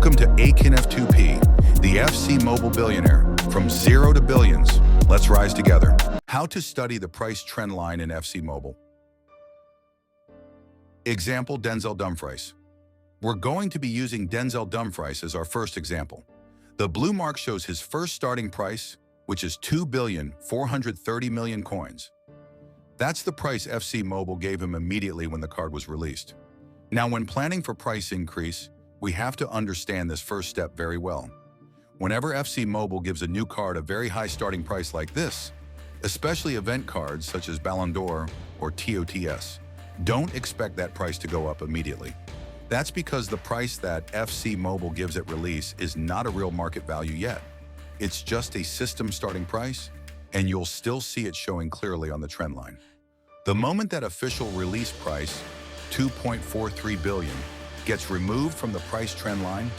Welcome to Akin F2P, the FC Mobile Billionaire. From zero to billions, let's rise together. How to study the price trend line in FC Mobile. Example, Denzel Dumfries. We're going to be using Denzel Dumfries as our first example. The blue mark shows his first starting price, which is 2,430,000,000 coins. That's the price FC Mobile gave him immediately when the card was released. Now, when planning for price increase, we have to understand this first step very well. Whenever FC Mobile gives a new card a very high starting price like this, especially event cards such as Ballon d'Or or TOTS, don't expect that price to go up immediately. That's because the price that FC Mobile gives at release is not a real market value yet. It's just a system starting price, and you'll still see it showing clearly on the trend line. The moment that official release price, 2.43 billion, gets removed from the price trend line,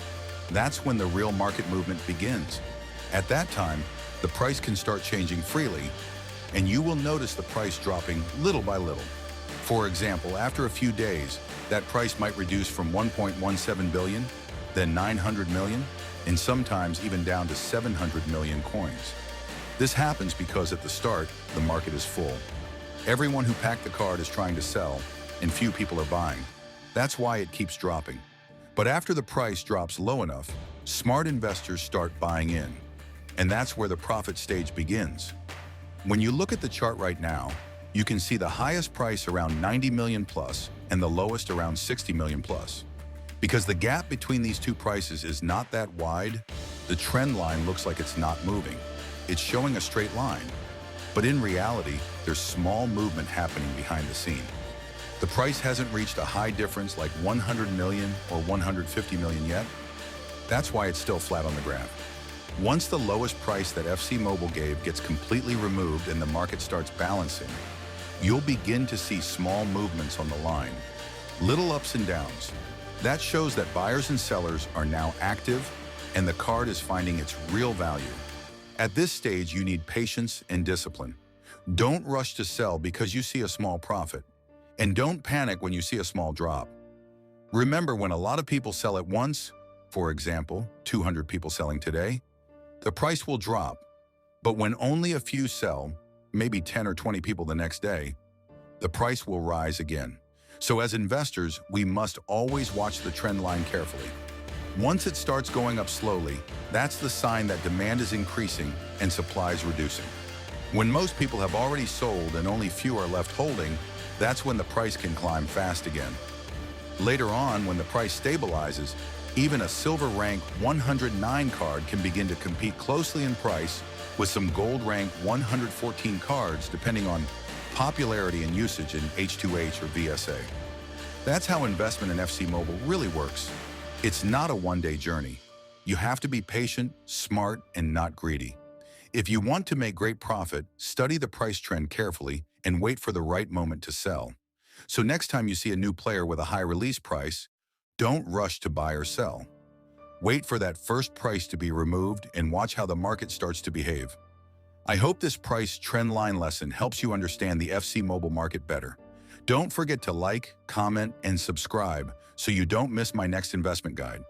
that's when the real market movement begins. At that time, the price can start changing freely, and you will notice the price dropping little by little. For example, after a few days, that price might reduce from 1.17 billion, then 900 million, and sometimes even down to 700 million coins. This happens because at the start, the market is full. Everyone who packed the card is trying to sell, and few people are buying. That's why it keeps dropping. But after the price drops low enough, smart investors start buying in. And that's where the profit stage begins. When you look at the chart right now, you can see the highest price around 90 million plus and the lowest around 60 million plus. Because the gap between these two prices is not that wide, the trend line looks like it's not moving. It's showing a straight line. But in reality, there's small movement happening behind the scene. The price hasn't reached a high difference like 100 million or 150 million yet. That's why it's still flat on the graph. Once the lowest price that FC Mobile gave gets completely removed and the market starts balancing, you'll begin to see small movements on the line, little ups and downs. That shows that buyers and sellers are now active and the card is finding its real value. At this stage, you need patience and discipline. Don't rush to sell because you see a small profit. And don't panic when you see a small drop. Remember, when a lot of people sell at once, for example, 200 people selling today, the price will drop. But when only a few sell, maybe 10 or 20 people the next day, the price will rise again. So as investors, we must always watch the trend line carefully. Once it starts going up slowly, that's the sign that demand is increasing and supply is reducing. When most people have already sold and only few are left holding, that's when the price can climb fast again. Later on, when the price stabilizes, even a silver rank 109 card can begin to compete closely in price with some gold rank 114 cards depending on popularity and usage in H2H or VSA. That's how investment in FC Mobile really works. It's not a one-day journey. You have to be patient, smart, and not greedy. If you want to make great profit, study the price trend carefully and wait for the right moment to sell. So next time you see a new player with a high release price, don't rush to buy or sell. Wait for that first price to be removed and watch how the market starts to behave. I hope this price trend line lesson helps you understand the FC Mobile market better. Don't forget to like, comment, and subscribe so you don't miss my next investment guide.